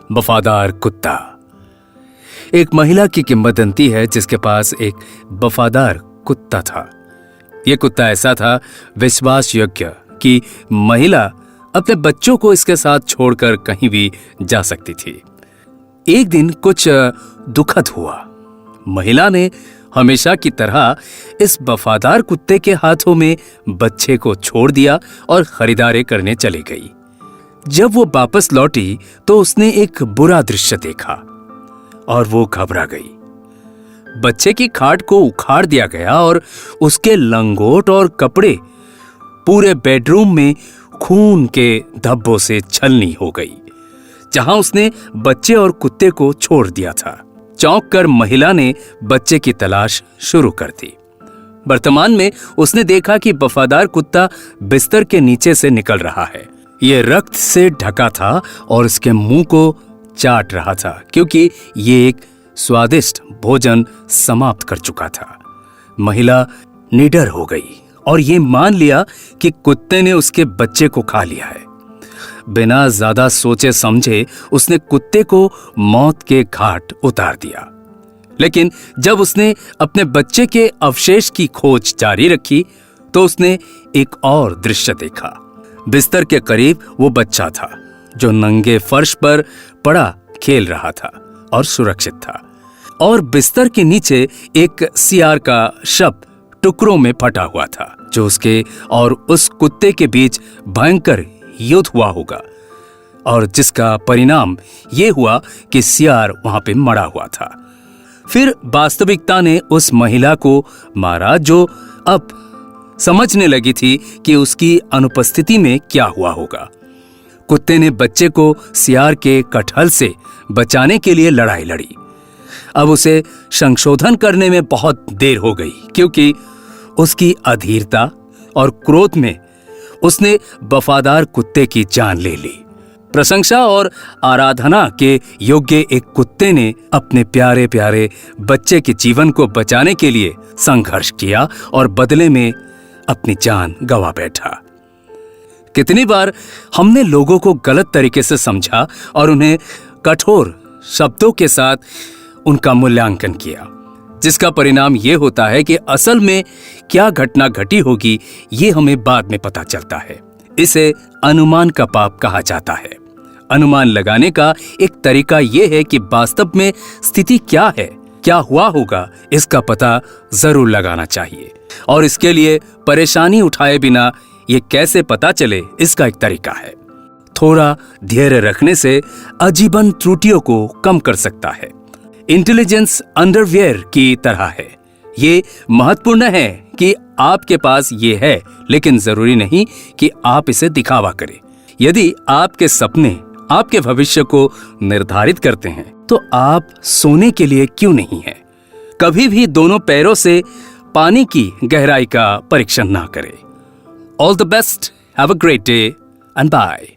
वफादार कुत्ता। एक महिला की किंवदंती है जिसके पास एक वफादार कुत्ता था। यह कुत्ता ऐसा था विश्वास योग्य कि महिला अपने बच्चों को इसके साथ छोड़कर कहीं भी जा सकती थी। एक दिन कुछ दुखद हुआ। महिला ने हमेशा की तरह इस वफादार कुत्ते के हाथों में बच्चे को छोड़ दिया और खरीदारी करने चली गई। जब वो वापस लौटी तो उसने एक बुरा दृश्य देखा और वो घबरा गई। बच्चे की खाट को उखाड़ दिया गया और उसके लंगोट और कपड़े पूरे बेडरूम में खून के धब्बों से छलनी हो गई, जहां उसने बच्चे और कुत्ते को छोड़ दिया था। चौंक कर महिला ने बच्चे की तलाश शुरू कर दी। वर्तमान में उसने देखा कि वफादार कुत्ता बिस्तर के नीचे से निकल रहा है। यह रक्त से ढका था और इसके मुंह को चाट रहा था क्योंकि ये एक स्वादिष्ट भोजन समाप्त कर चुका था। महिला निडर हो गई और ये मान लिया कि कुत्ते ने उसके बच्चे को खा लिया है। बिना ज्यादा सोचे समझे उसने कुत्ते को मौत के घाट उतार दिया। लेकिन जब उसने अपने बच्चे के अवशेष की खोज जारी रखी तो उसने एक और दृश्य देखा। बिस्तर के करीब वो बच्चा था जो नंगे फर्श पर पड़ा खेल रहा था और सुरक्षित था, और बिस्तर के नीचे एक सियार का शव टुकड़ों में फटा हुआ था, जो उसके और उस कुत्ते के बीच भयंकर युद्ध हुआ होगा और जिसका परिणाम यह हुआ कि सियार वहां पे मरा हुआ था। फिर वास्तविकता ने उस महिला को मारा जो अब समझने लगी थी कि उसकी अनुपस्थिति में क्या हुआ होगा। कुत्ते ने बच्चे को सियार के कटहल से बचाने के लिए लड़ाई लड़ी। अब उसे संशोधन करने में बहुत देर हो गई क्योंकि उसकी अधीरता और क्रोध में उसने वफादार कुत्ते की जान ले ली। प्रशंसा और आराधना के योग्य एक कुत्ते ने अपने प्यारे प्यारे बच्चे के जीवन को बचाने के लिए संघर्ष किया और बदले में अपनी जान गंवा बैठा। कितनी बार हमने लोगों को गलत तरीके से समझा और उन्हें कठोर शब्दों के साथ उनका मूल्यांकन किया, जिसका परिणाम यह होता है कि असल में क्या घटना घटी होगी ये हमें बाद में पता चलता है। इसे अनुमान का पाप कहा जाता है। अनुमान लगाने का एक तरीका यह है कि वास्तव में स्थिति क्या है, क्या हुआ होगा, इसका पता जरूर लगाना चाहिए, और इसके लिए परेशानी उठाए बिना ये कैसे पता चले इसका एक तरीका है। थोड़ा धैर्य रखने से अजीबन त्रुटियों को कम कर सकता है। इंटेलिजेंस अंडरवियर की तरह है। ये महत्वपूर्ण है कि आपके पास ये है, लेकिन जरूरी नहीं कि आप इसे दिखावा करें। यदि आपके सपने आपके भविष्य को निर्धारित करते हैं तो आप सोने के लिए क्यों नहीं हैं? कभी भी दोनों पैरों से पानी की गहराई का परीक्षण ना करें। All the best, have a great day and bye.